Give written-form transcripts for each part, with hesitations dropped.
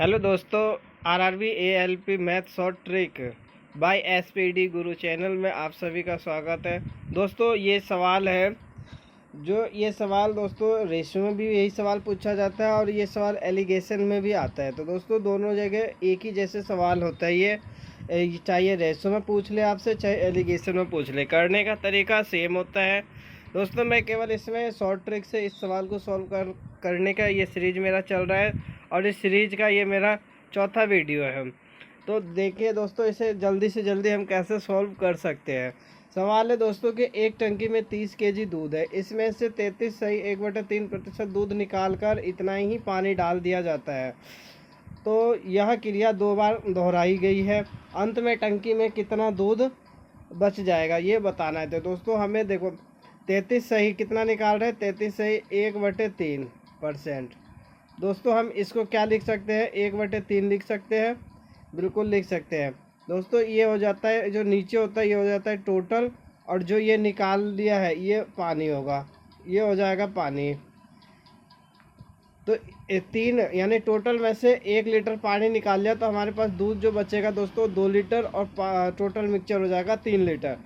Hello दोस्तों, RRB ALP math short trick bye SPD गुरु channel में आप सभी का स्वागत है। दोस्तों ये सवाल है, ये सवाल दोस्तों रेशियो में भी यही सवाल पूछा जाता है और ये सवाल एलिगेशन में भी आता है। तो दोस्तों दोनों जगह एक ही जैसे सवाल होता है। ये चाहे रेशियो में पूछ ले आपसे, चाहे एलिगेशन में पूछ ले, करने का तरीका सेम होता है। दोस्तों मैं केवल इसमें शॉर्ट ट्रिक से इस सवाल को सॉल्व करने का ये सीरीज मेरा चल रहा है और इस सीरीज का ये मेरा चौथा वीडियो है। तो देखिए दोस्तों, इसे जल्दी से जल्दी हम कैसे सॉल्व कर सकते हैं। सवाल है दोस्तों कि एक टंकी में 30 केजी दूध है, इसमें से 33 सही 1/3% दूध निकाल कर इतना ही पानी डाल दिया जाता है। तो यह क्रिया 2 बार दोहराई गई है। अंत में टंकी में कितना दूध बच जाएगा ये बताना है। तो दोस्तों हमें देखो 33 सही कितना निकाल रहे हैं, 33 सही 1/3%। दोस्तों हम इसको क्या लिख सकते हैं, 1/3 लिख सकते हैं, बिल्कुल लिख सकते हैं। दोस्तों ये हो जाता है, जो नीचे होता है ये हो जाता है टोटल, और जो ये निकाल दिया है ये पानी होगा, ये हो जाएगा पानी। तो 3 यानी टोटल में से 1 लीटर पानी निकाल लिया तो हमारे पास दूध जो बचेगा दोस्तों 2 लीटर और टोटल मिक्सचर हो जाएगा 3 लीटर।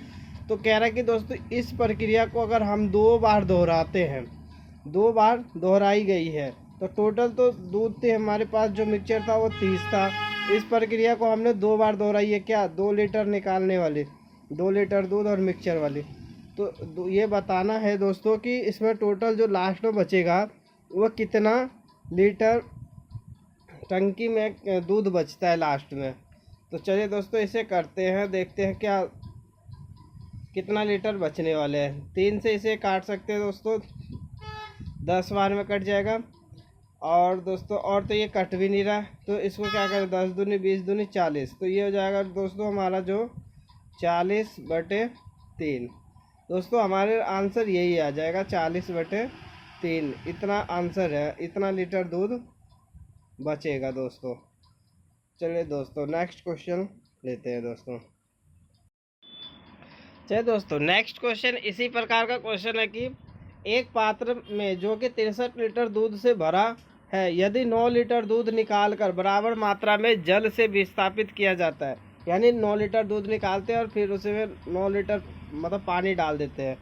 तो कह रहा है कि दोस्तों इस प्रक्रिया को अगर हम 2 बार दोहराते हैं, 2 बार दोहराई गई है, तो टोटल तो दूध थे हमारे पास, जो मिक्सचर था वो 30 था। इस प्रक्रिया को हमने 2 बार दोहराई है, क्या 2 लीटर निकालने वाली, 2 लीटर दूध और मिक्सचर वाली। तो ये बताना है दोस्तों कि इसमें टोटल जो लास्ट में बचेगा वो कितना लीटर टंकी में दूध बचता है लास्ट में। तो चलिए दोस्तों इसे करते हैं, देखते हैं क्या कितना लीटर बचने वाले हैं। 3 से इसे काट सकते हैं दोस्तों, 10 बार में कट जाएगा। और दोस्तों और तो ये कट भी नहीं रहा, तो इसको क्या करें, 10 दूनी 20 दूनी 40। तो ये हो जाएगा दोस्तों हमारा जो 40/3। दोस्तों हमारे आंसर यही आ जाएगा 40/3, इतना आंसर है, इतना लीटर दूध बचेगा दोस्तों। चलिए दोस्तों नेक्स्ट क्वेश्चन लेते हैं दोस्तों। चलिए दोस्तों नेक्स्ट क्वेश्चन इसी प्रकार का क्वेश्चन है कि एक पात्र में जो कि 63 लीटर दूध से भरा है, यदि 9 लीटर दूध निकालकर बराबर मात्रा में जल से विस्थापित किया जाता है, यानी 9 लीटर दूध निकालते हैं और फिर उसमें 9 लीटर मतलब पानी डाल देते हैं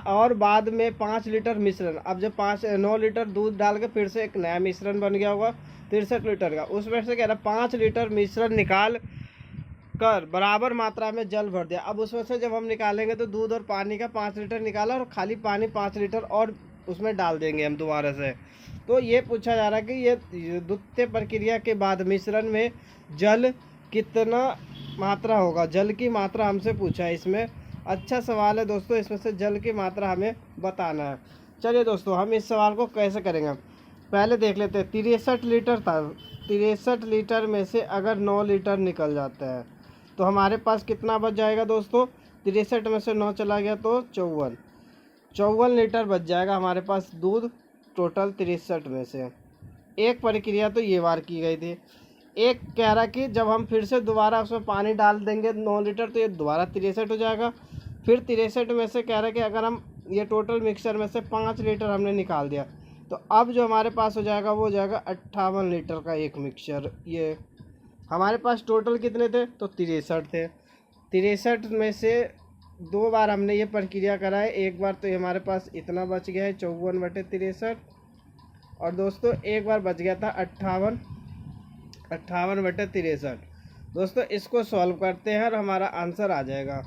और बाद में 5 लीटर मिश्रण। अब जब 9 लीटर दूध डाल के फिर से एक नया मिश्रण बन गया होगा 63 लीटर का, उसमें से कह रहा 5 लीटर मिश्रण निकाल कर बराबर मात्रा में जल भर दिया। अब उसमें से जब हम निकालेंगे तो दूध और पानी का 5 लीटर निकाला और खाली पानी 5 लीटर और उसमें डाल देंगे हम दोबारा से। तो ये पूछा जा रहा है कि ये द्वितीय प्रक्रिया के बाद मिश्रण में जल कितना मात्रा होगा, जल की मात्रा हमसे पूछा है इसमें। अच्छा सवाल है दोस्तों, इसमें से जल की मात्रा हमें बताना है। चलिए दोस्तों हम इस सवाल को कैसे करेंगे, पहले देख लेते हैं। 63 लीटर था, 63 लीटर में से अगर 9 लीटर निकल जाता है तो हमारे पास कितना बच जाएगा दोस्तों, 63 में से 9 चला गया तो 54 लीटर बच जाएगा हमारे पास दूध टोटल 63 में से। एक प्रक्रिया तो ये बार की गई थी। एक कह रहा कि जब हम फिर से दोबारा उसमें पानी डाल देंगे 9 लीटर तो ये दोबारा 63 हो जाएगा। फिर 63 में से कह रहा है कि अगर हम ये टोटल मिक्सर में से 5 लीटर हमने निकाल दिया तो अब जो हमारे पास हो जाएगा वो हो जाएगा 58 लीटर का एक मिक्सचर। ये हमारे पास टोटल कितने थे, तो 63 थे। 63 में से 2 बार हमने ये प्रक्रिया करा है, एक बार तो ये हमारे पास इतना बच गया है 54/63, और दोस्तों एक बार बच गया था 58/63। दोस्तों इसको सॉल्व करते हैं और हमारा आंसर आ जाएगा।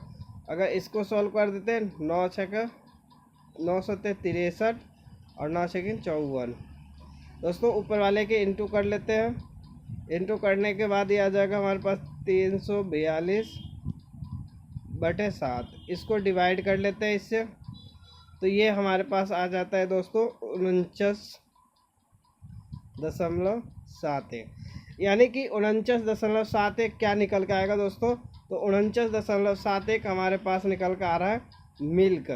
अगर इसको सॉल्व कर देते हैं 9 छक्का 9 सत्ते 63 और 9 छक्के 54। दोस्तों ऊपर वाले के इंटू कर लेते हैं, इंटू करने के बाद ये आ जाएगा हमारे पास 342/7। इसको डिवाइड कर लेते हैं इससे, तो ये हमारे पास आ जाता है दोस्तों 49.71, यानी कि 49.71 क्या निकल के आएगा दोस्तों, तो 49.71 हमारे पास निकल के आ रहा है मिल्क।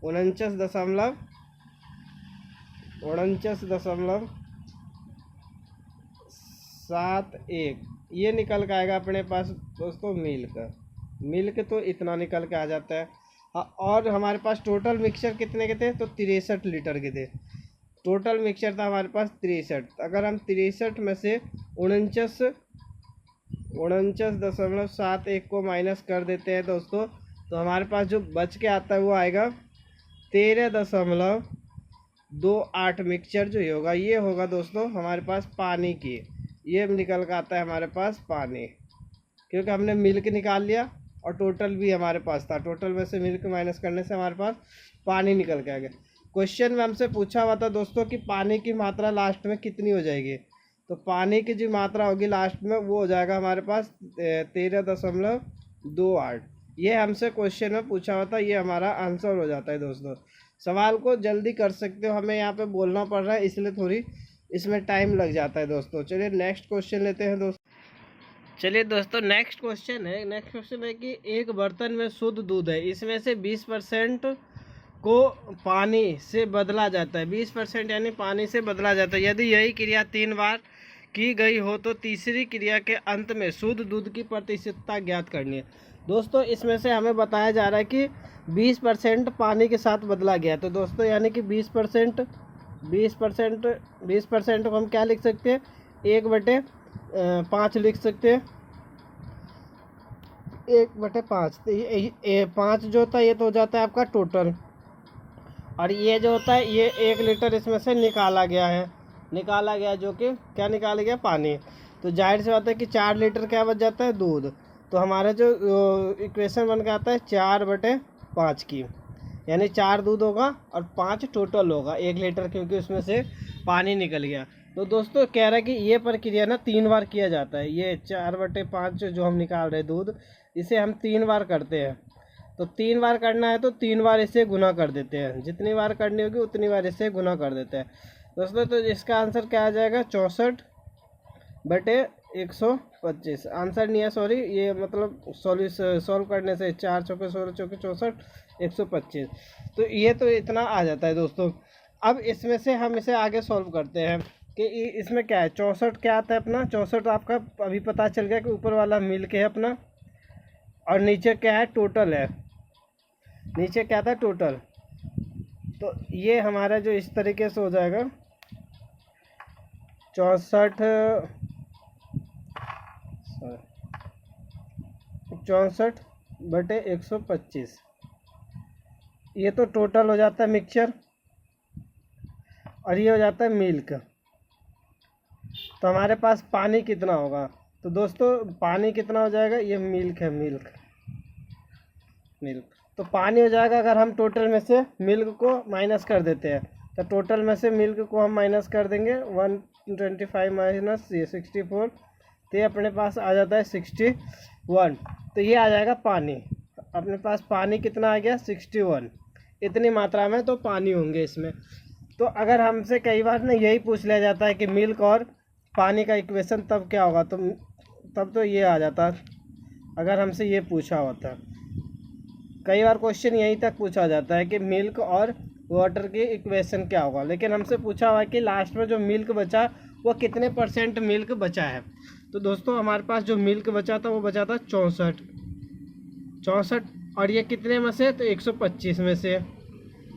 49.71 ये निकल के आएगा अपने पास दोस्तों मिल्क तो इतना निकल के आ जाता है। हाँ, और हमारे पास टोटल मिक्सचर कितने के थे, तो 63 लीटर के थे। टोटल मिक्सचर था हमारे पास 63। अगर हम 63 में से 49.71 को माइनस कर देते हैं दोस्तों, तो हमारे पास जो बच के आता है वो आएगा 13.28 मिक्सचर जो होगा ये होगा दोस्तों हमारे पास पानी की। ये निकल कर आता है हमारे पास पानी, क्योंकि हमने मिल्क निकाल लिया और टोटल भी हमारे पास था, टोटल में से मिल्क माइनस करने से हमारे पास पानी निकल के आ गया। क्वेश्चन में हमसे पूछा हुआ था दोस्तों कि पानी की मात्रा लास्ट में कितनी हो जाएगी, तो पानी की जो मात्रा होगी लास्ट में वो हो जाएगा हमारे पास 13.28। ये हमसे क्वेश्चन में पूछा हुआ था, ये हमारा आंसर हो जाता है दोस्तों। सवाल को जल्दी कर सकते हो, हमें यहाँ पे बोलना पड़ रहा है इसलिए थोड़ी इसमें टाइम लग जाता है दोस्तों। चलिए नेक्स्ट क्वेश्चन लेते हैं दोस्तों। चलिए दोस्तों नेक्स्ट क्वेश्चन है कि एक बर्तन में शुद्ध दूध है, इसमें से 20% को पानी से बदला जाता है, 20% यानी पानी से बदला जाता है। यदि यही क्रिया 3 बार की गई हो तो तीसरी क्रिया के अंत में शुद्ध दूध की प्रतिशतता ज्ञात करनी है। दोस्तों इसमें से हमें बताया जा रहा है कि 20% पानी के साथ बदला गया, तो दोस्तों यानी कि 20% को हम क्या लिख सकते हैं, 1/5 लिख सकते हैं, 1/5। तो ये 5 जो होता है ये तो हो जाता है आपका टोटल, और ये जो होता है ये 1 लीटर इसमें से निकाला गया, जो कि क्या निकाला गया, पानी। तो जाहिर सी बात है कि 4 लीटर क्या बच जाता है, दूध। तो हमारा जो इक्वेशन बन के आता है 4/5 की, यानी 4 दूध होगा और 5 टोटल होगा 1 लीटर, क्योंकि उसमें से पानी निकल गया। तो दोस्तों कह रहा है कि ये प्रक्रिया ना 3 बार किया जाता है। ये 4/5 जो हम निकाल रहे दूध, इसे हम 3 बार करते हैं। तो 3 बार करना है तो 3 बार इसे गुना कर देते हैं, जितनी बार करनी होगी उतनी बार इसे गुना कर देते हैं दोस्तों। तो इसका आंसर क्या आ जाएगा, 64/125। आंसर नहीं है, सॉरी, ये मतलब सॉल्व करने से 4 चौके 16 चौके 64 125, तो ये तो इतना आ जाता है दोस्तों। अब इसमें से हम इसे आगे सॉल्व करते हैं कि इसमें क्या है। 64 क्या आता है अपना, 64 आपका अभी पता चल गया कि ऊपर वाला मिल्क है अपना, और नीचे क्या है, टोटल है। नीचे क्या था, टोटल। तो ये हमारा जो इस तरीके से हो जाएगा 64/125। ये तो टोटल हो जाता है मिक्सचर, और ये हो जाता है मिल्क। तो हमारे पास पानी कितना होगा, तो दोस्तों पानी कितना हो जाएगा, ये मिल्क है, मिल्क। तो पानी हो जाएगा, अगर हम टोटल में से मिल्क को माइनस कर देते हैं, तो टोटल में से मिल्क को हम माइनस कर देंगे 125 माइनस ये 64, तो ये अपने पास आ जाता है 61। तो ये आ जाएगा पानी। अपने पास पानी कितना आ गया, 61। इतनी मात्रा में तो पानी होंगे इसमें। तो अगर हमसे कई बार ना यही पूछ लिया जाता है कि मिल्क और पानी का इक्वेशन तब क्या होगा, तो तब तो ये आ जाता अगर हमसे ये पूछा होता। कई बार क्वेश्चन यहीं तक पूछा जाता है कि मिल्क और वाटर की इक्वेशन क्या होगा, लेकिन हमसे पूछा हुआ है कि लास्ट में जो मिल्क बचा वो कितने % मिल्क बचा है। तो दोस्तों हमारे पास जो मिल्क बचा था वो बचा था 64, और ये कितने में से, तो 125 में से।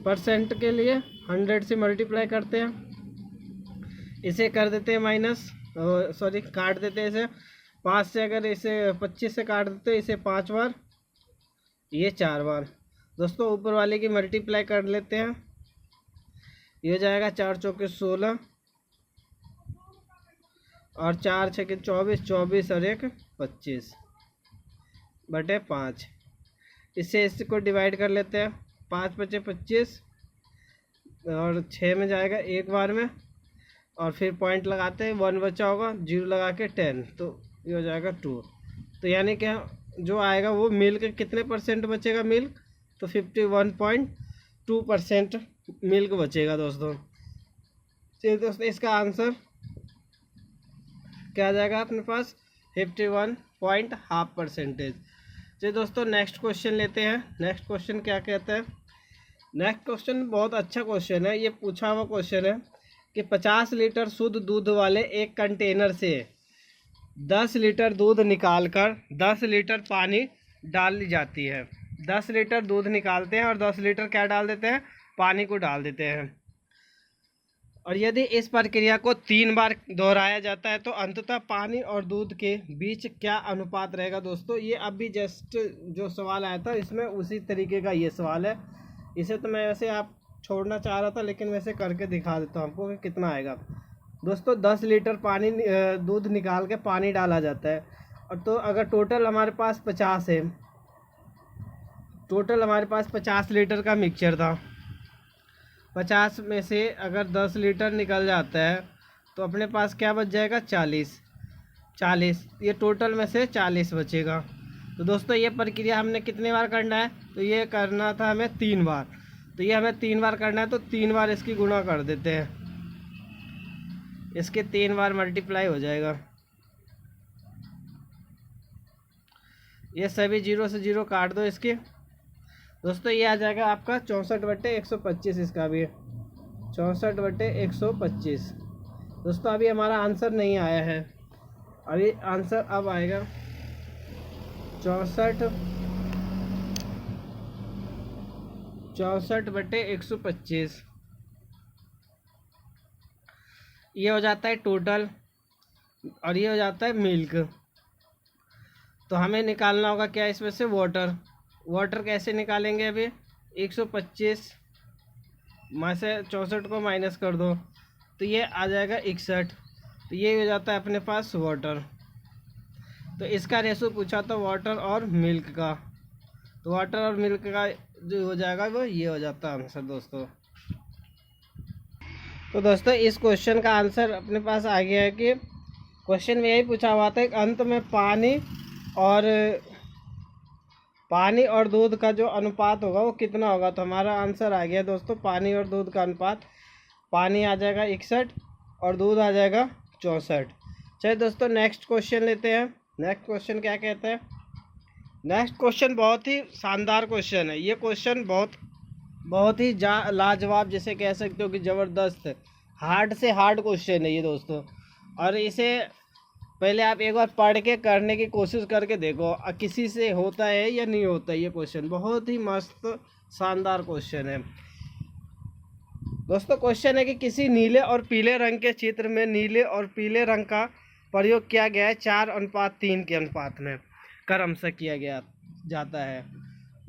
% के लिए 100 से मल्टीप्लाई करते हैं, इसे कर देते हैं माइनस, सॉरी काट देते हैं इसे 5 से। अगर इसे 25 से काट देते हैं इसे 5 बार, ये 4 बार। दोस्तों ऊपर वाले की मल्टीप्लाई कर लेते हैं, ये हो जाएगा 4 चौके 16 और 4 छके 24, 24 और 1 25/5। इससे इसको डिवाइड कर लेते हैं, 5 बचे 25 और 6 में जाएगा एक बार में, और फिर पॉइंट लगाते हैं, 1 बचा होगा, 0 लगा के 10, तो ये हो जाएगा 2। तो यानी कि जो आएगा वो मिल्क कितने % बचेगा, मिल्क तो 51.2% मिल्क बचेगा दोस्तों। चलिए दोस्तों इसका आंसर क्या आ जाएगा अपने पास, 51.5%। चलिए दोस्तों नेक्स्ट क्वेश्चन लेते हैं। नेक्स्ट क्वेश्चन क्या कहता है, नेक्स्ट क्वेश्चन बहुत अच्छा क्वेश्चन है। ये पूछा हुआ क्वेश्चन है कि 50 लीटर शुद्ध दूध वाले एक कंटेनर से 10 लीटर दूध निकालकर 10 लीटर पानी डाली जाती है। 10 लीटर दूध निकालते हैं और 10 लीटर क्या डाल देते हैं, पानी को डाल देते हैं। और यदि इस प्रक्रिया को 3 बार दोहराया जाता है तो अंततः पानी और दूध के बीच क्या अनुपात रहेगा। दोस्तों ये अभी जस्ट जो सवाल आया था इसमें उसी तरीके का ये सवाल है। इसे तो मैं वैसे आप छोड़ना चाह रहा था, लेकिन वैसे करके दिखा देता हूँ आपको कि कितना आएगा। दोस्तों 10 लीटर पानी दूध निकाल के पानी डाला जाता है, और तो अगर टोटल हमारे पास 50 है, टोटल हमारे पास 50 लीटर का मिक्सचर था। 50 में से अगर 10 लीटर निकल जाता है तो अपने पास क्या बच जाएगा, 40। ये टोटल में से 40 बचेगा। तो दोस्तों ये प्रक्रिया हमने कितने बार करना है, तो ये करना था हमें 3 बार। तो ये हमें 3 बार करना है, तो 3 बार इसकी गुणा कर देते हैं, इसके 3 बार मल्टीप्लाई हो जाएगा। ये सभी 0 से 0 काट दो इसके। दोस्तों ये आ जाएगा आपका 64/125। इसका भी 64/125। दोस्तों अभी हमारा आंसर नहीं आया है, अभी आंसर अब आएगा 64/125। ये हो जाता है टोटल, और ये हो जाता है मिल्क। तो हमें निकालना होगा क्या इसमें से, वाटर कैसे निकालेंगे। अभी 125 में से 64 को माइनस कर दो तो ये आ जाएगा 61। तो ये हो जाता है अपने पास वाटर। तो इसका रेशो पूछा था वाटर और मिल्क का, तो वाटर और मिल्क का जो हो जाएगा वो ये हो जाता है आंसर दोस्तों। तो दोस्तों इस क्वेश्चन का आंसर अपने पास आ गया है कि क्वेश्चन में यही पूछा हुआ था कि अंत में पानी और दूध का जो अनुपात होगा वो कितना होगा। तो हमारा आंसर आ गया दोस्तों, पानी और दूध का अनुपात। पानी आ जाएगा 61 और दूध आ जाएगा 64। चलिए दोस्तों नेक्स्ट क्वेश्चन लेते हैं। नेक्स्ट क्वेश्चन क्या कहते हैं। नेक्स्ट क्वेश्चन बहुत ही शानदार क्वेश्चन है। ये क्वेश्चन बहुत ही लाजवाब जिसे कह सकते हो कि ज़बरदस्त, हार्ड से हार्ड क्वेश्चन है ये दोस्तों। और इसे पहले आप एक बार पढ़ के करने की कोशिश करके देखो किसी से होता है या नहीं होता। ये क्वेश्चन बहुत ही मस्त शानदार क्वेश्चन है दोस्तों। क्वेश्चन है कि किसी नीले और पीले रंग के चित्र में नीले और पीले रंग का प्रयोग किया गया है 4:3 के अनुपात में क्रम से किया गया जाता है।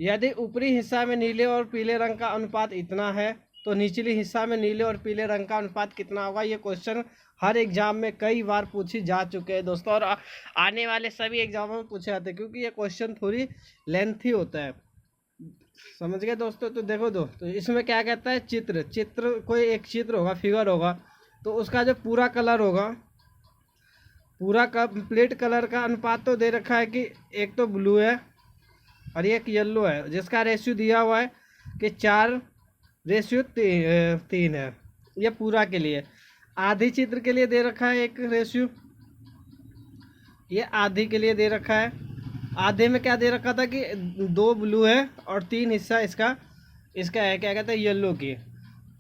यदि ऊपरी हिस्सा में नीले और पीले रंग का अनुपात इतना है तो निचली हिस्सा में नीले और पीले रंग का अनुपात कितना होगा। ये क्वेश्चन हर एग्जाम में कई बार पूछी जा चुके हैं दोस्तों, और आने वाले सभी एग्जामों में पूछे जाते हैं, क्योंकि ये क्वेश्चन थोड़ी लेंथी होता है। समझ गए दोस्तों। तो देखो तो इसमें क्या कहता है, चित्र कोई एक चित्र होगा, फिगर होगा, तो उसका जो पूरा कलर होगा, पूरा कंप्लीट कलर का अनुपात तो दे रखा है कि एक तो ब्लू है और एक येलो है, जिसका रेशियो दिया हुआ है कि 4:3 है। ये पूरा के लिए। आधी चित्र के लिए दे रखा है एक रेशियो, ये आधी के लिए दे रखा है। आधे में क्या दे रखा था कि 2 ब्लू है और 3 हिस्सा इसका है क्या कहते हैं येलो की।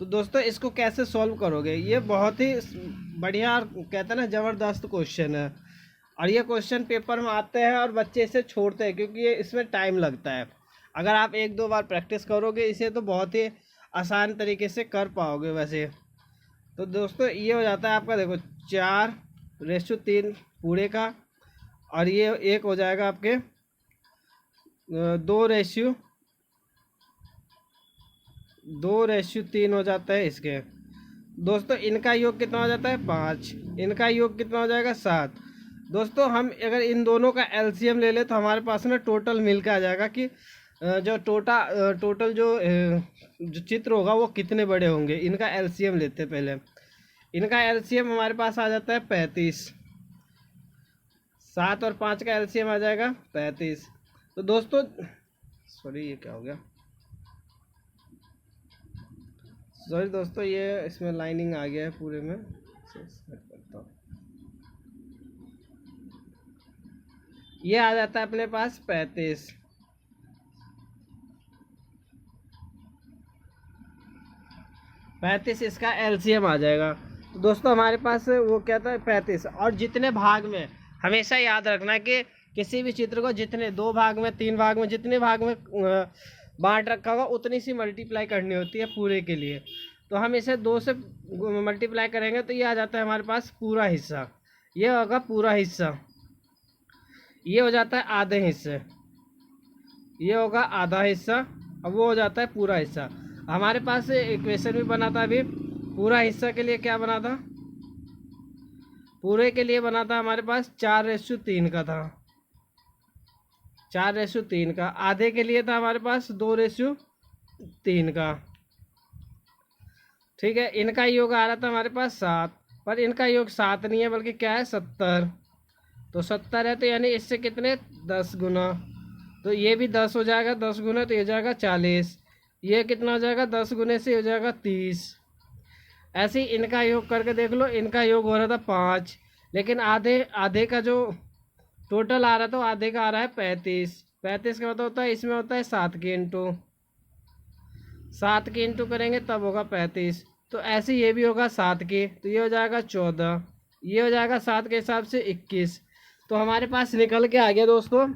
तो दोस्तों इसको कैसे सॉल्व करोगे, ये बहुत ही बढ़िया और कहते हैं ना ज़बरदस्त क्वेश्चन है। और ये क्वेश्चन पेपर में आते हैं और बच्चे इसे छोड़ते हैं क्योंकि ये इसमें टाइम लगता है। अगर आप 1-2 बार प्रैक्टिस करोगे इसे तो बहुत ही आसान तरीके से कर पाओगे वैसे। तो दोस्तों ये हो जाता है आपका, देखो 4:3 पूरे का, और ये एक हो जाएगा आपके 2:3 हो जाता है इसके। दोस्तों इनका योग कितना हो जाता है 5, इनका योग कितना हो जाएगा 7। दोस्तों हम अगर इन दोनों का एलसीएम ले ले तो हमारे पास ना टोटल मिल के आ जाएगा कि जो टोटल जो चित्र होगा वो कितने बड़े होंगे। इनका एलसीएम लेते हैं पहले। इनका एलसीएम हमारे पास आ जाता है 35। 7 और 5 का एलसीएम आ जाएगा 35। तो दोस्तों सॉरी ये क्या हो गया, सॉरी दोस्तों ये इसमें लाइनिंग आ गया है पूरे में, करता हूँ। ये आ जाता है अपने पास 35। इसका एलसीएम आ जाएगा। तो दोस्तों हमारे पास वो क्या था 35। और जितने भाग में, हमेशा याद रखना कि किसी भी चित्र को जितने 2 भाग में 3 भाग में जितने भाग में बांट रखा होगा उतनी सी मल्टीप्लाई करनी होती है पूरे के लिए। तो हम इसे 2 से मल्टीप्लाई करेंगे तो ये आ जाता है हमारे पास पूरा हिस्सा। ये होगा पूरा हिस्सा, ये हो जाता है आधे हिस्से, ये होगा आधा हिस्सा, अब वो हो जाता है पूरा हिस्सा। हमारे पास इक्वेशन भी बना था अभी, पूरा हिस्सा के लिए क्या बना था, पूरे के लिए बना था हमारे पास 4:3 का था, 4:3 का। आधे के लिए था हमारे पास 2:3 का। ठीक है, इनका योग आ रहा था हमारे पास 7, पर इनका योग 7 नहीं है बल्कि क्या है 70। तो 70 है तो यानी इससे कितने 10 गुना, तो ये भी 10 हो जाएगा, 10 गुना तो ये हो जाएगा 40। ये कितना हो जाएगा 10 गुने से हो जाएगा 30। ऐसे ही इनका योग करके देख लो, इनका योग हो रहा था 5, लेकिन आधे आधे का जो टोटल आ रहा था आधे का आ रहा है 35। 35 का मतलब होता है इसमें होता है 7 के इंटू, 7 के इंटू करेंगे तब होगा 35। तो ऐसे ये भी होगा 7 के, तो ये हो जाएगा 14, ये हो जाएगा 7 के हिसाब से 21। तो हमारे पास निकल के आ गया दोस्तों,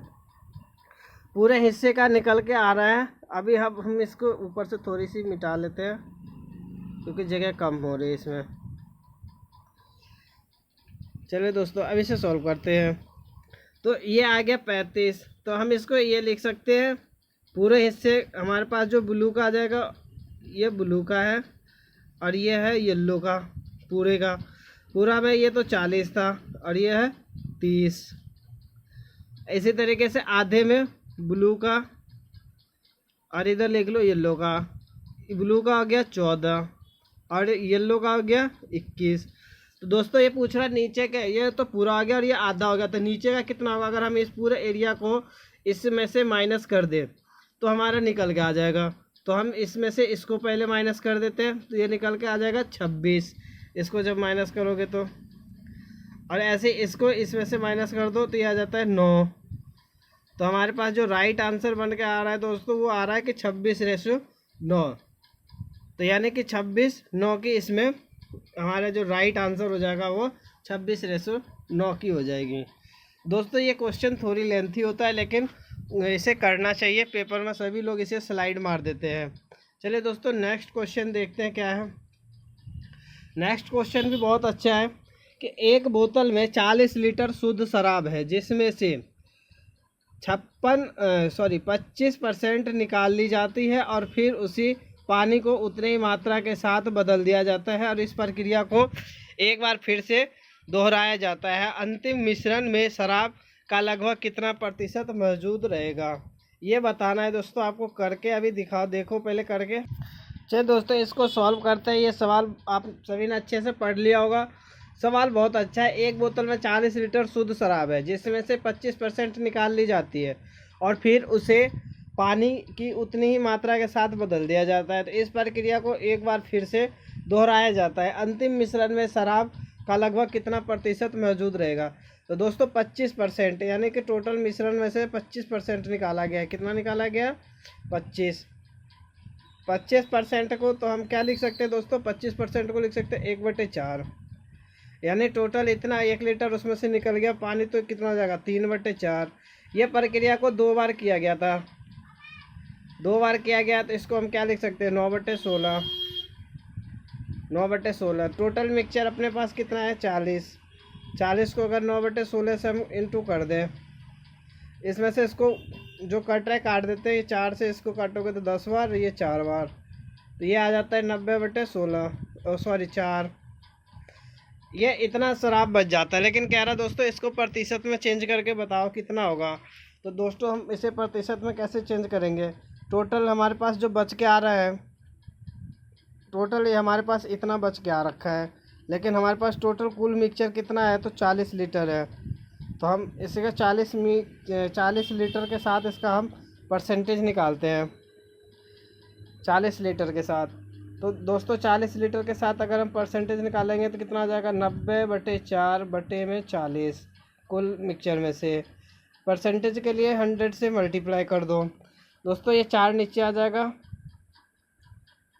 पूरे हिस्से का निकल के आ रहा है। अभी हम इसको ऊपर से थोड़ी सी मिटा लेते हैं क्योंकि जगह कम हो रही है इसमें। चलिए दोस्तों अब इसे सॉल्व करते हैं। तो ये आ गया 35, तो हम इसको ये लिख सकते हैं, पूरे हिस्से हमारे पास जो ब्लू का आ जाएगा, ये ब्लू का है और ये है येलो का, पूरे का पूरा में ये तो 40 था और ये है 30। इसी तरीके से आधे में ब्लू का और इधर लिख लो येलो का, ब्लू का हो गया 14 और येलो का हो गया 21। तो दोस्तों ये पूछ रहा है नीचे का, ये तो पूरा आ गया और ये आधा हो गया, तो नीचे का कितना होगा। अगर हम इस पूरे एरिया को इसमें से माइनस कर दें तो हमारा निकल के आ जाएगा। तो हम इसमें से इसको पहले माइनस कर देते हैं, तो ये निकल के आ जाएगा 26। इसको जब माइनस करोगे तो, और ऐसे इसको इसमें से माइनस कर दो तो ये आ जाता है 9। तो हमारे पास जो राइट आंसर बन के आ रहा है दोस्तों, वो आ रहा है कि 26:9। तो यानी कि 26:9 की इसमें हमारा जो राइट आंसर हो जाएगा वो 26:9 की हो जाएगी। दोस्तों ये क्वेश्चन थोड़ी लेंथी होता है लेकिन इसे करना चाहिए, पेपर में सभी लोग इसे स्लाइड मार देते हैं। चलिए दोस्तों नेक्स्ट क्वेश्चन देखते हैं क्या है। नेक्स्ट क्वेश्चन भी बहुत अच्छा है कि एक बोतल में 40 लीटर शुद्ध शराब है जिसमें से 25% निकाल ली जाती है और फिर उसी पानी को उतनी ही मात्रा के साथ बदल दिया जाता है और इस प्रक्रिया को एक बार फिर से दोहराया जाता है। अंतिम मिश्रण में शराब का लगभग कितना प्रतिशत मौजूद रहेगा, ये बताना है दोस्तों आपको। करके अभी देखो पहले करके। चलिए दोस्तों इसको सॉल्व करते हैं। ये सवाल आप सभी ने अच्छे से पढ़ लिया होगा। सवाल बहुत अच्छा है। एक बोतल में 40 लीटर शुद्ध शराब है जिसमें से 25% निकाल ली जाती है और फिर उसे पानी की उतनी ही मात्रा के साथ बदल दिया जाता है। तो इस प्रक्रिया को एक बार फिर से दोहराया जाता है। अंतिम मिश्रण में शराब का लगभग कितना प्रतिशत मौजूद रहेगा। तो दोस्तों 25%, यानी कि टोटल मिश्रण में से 25% निकाला गया है। कितना निकाला गया 25% को तो हम क्या लिख सकते हैं दोस्तों, 25% को लिख सकते हैं 1/4, यानी टोटल इतना 1 लीटर उसमें से निकल गया पानी, तो कितना हो जाएगा 3/4। ये प्रक्रिया को 2 बार किया गया था, 2 बार किया गया, तो इसको हम क्या लिख सकते हैं 9/16, 9/16। टोटल मिक्सचर अपने पास कितना है 40 को अगर 9/16 से हम इंटू कर दें, इसमें से इसको जो कट रहा है काट देते हैं। 4 से इसको काटोगे तो 10 बार, ये 4 बार, तो ये आ जाता है 90/16 सॉरी 4। ये इतना शराब बच जाता है। लेकिन कह रहा दोस्तों इसको प्रतिशत में चेंज करके बताओ कितना होगा। तो दोस्तों हम इसे प्रतिशत में कैसे चेंज करेंगे। टोटल हमारे पास जो बच के आ रहा है, टोटल ये हमारे पास इतना बच के आ रखा है, लेकिन हमारे पास टोटल कुल मिक्सचर कितना है तो 40 लीटर है। तो हम इसका 40 लीटर के साथ इसका हम परसेंटेज निकालते हैं 40 लीटर के साथ। तो दोस्तों 40 लीटर के साथ अगर हम परसेंटेज निकालेंगे तो कितना आ जाएगा 90/4/40 कुल मिक्सचर में से। परसेंटेज के लिए 100 से मल्टीप्लाई कर दो दोस्तों, ये 4 नीचे आ जाएगा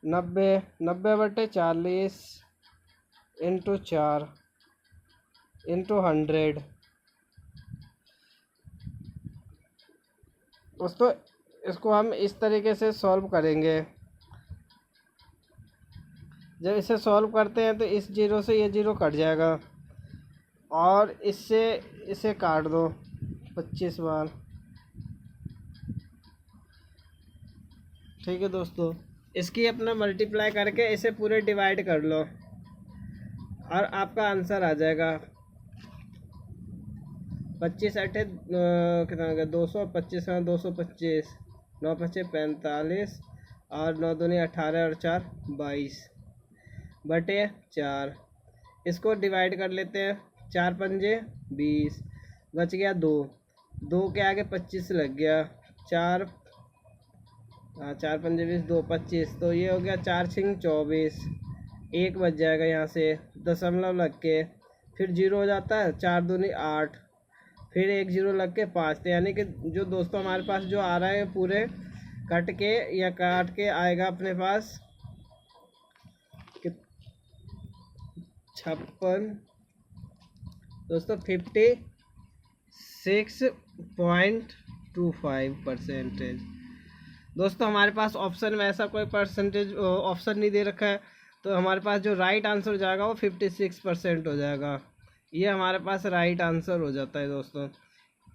90/40 इंटू 4 इंटू 100। दोस्तों इसको हम इस तरीके से सॉल्व करेंगे। जब इसे सॉल्व करते हैं तो इस जीरो से ये जीरो कट जाएगा और इससे इसे काट दो 25 बार। ठीक है दोस्तों, इसकी अपना मल्टीप्लाई करके इसे पूरे डिवाइड कर लो और आपका आंसर आ जाएगा 25 अठे कितना हो गया 225 है 225, 9 पचे 45 और 9 दूनी 18 और 4 22 बटे 4। इसको डिवाइड कर लेते हैं, 4 पंजे 20, बच गया 2, 2 के आगे 25 लग गया, 4 4 पंजे 20, 2 25, तो ये हो गया 4 छिंग 24, 1 बच जाएगा यहाँ से दशमलव लग के, फिर जीरो हो जाता है, 4 दूनी 8, फिर 1 जीरो लग के 5। तो यानी कि जो दोस्तों हमारे पास जो आ रहा है पूरे कट के या काट के आएगा अपने पास 56 दोस्तों 56.25%। दोस्तों हमारे पास ऑप्शन में ऐसा कोई परसेंटेज ऑप्शन नहीं दे रखा है, तो हमारे पास जो राइट आंसर हो जाएगा वो 56% हो जाएगा। ये हमारे पास राइट आंसर हो जाता है। दोस्तों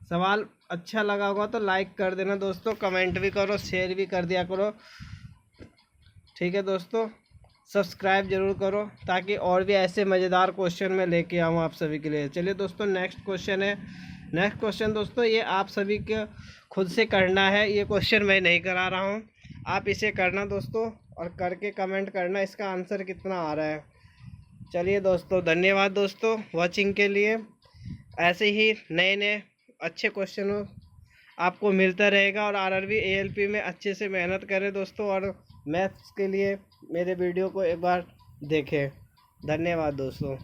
सवाल अच्छा लगा होगा तो लाइक कर देना दोस्तों, कमेंट भी करो, शेयर भी कर दिया करो। ठीक है दोस्तों, सब्सक्राइब जरूर करो ताकि और भी ऐसे मज़ेदार क्वेश्चन मैं लेके आऊँ आप सभी के लिए। चलिए दोस्तों नेक्स्ट क्वेश्चन है। नेक्स्ट क्वेश्चन दोस्तों ये आप सभी के खुद से करना है, ये क्वेश्चन मैं नहीं करा रहा हूँ, आप इसे करना दोस्तों और करके कमेंट करना इसका आंसर कितना आ रहा है। चलिए दोस्तों, धन्यवाद दोस्तों वॉचिंग के लिए। ऐसे ही नए नए अच्छे क्वेश्चन आपको मिलता रहेगा और आरआरबी एएलपी में अच्छे से मेहनत करें दोस्तों, और मैथ्स के लिए मेरे वीडियो को एक बार देखें। धन्यवाद दोस्तों।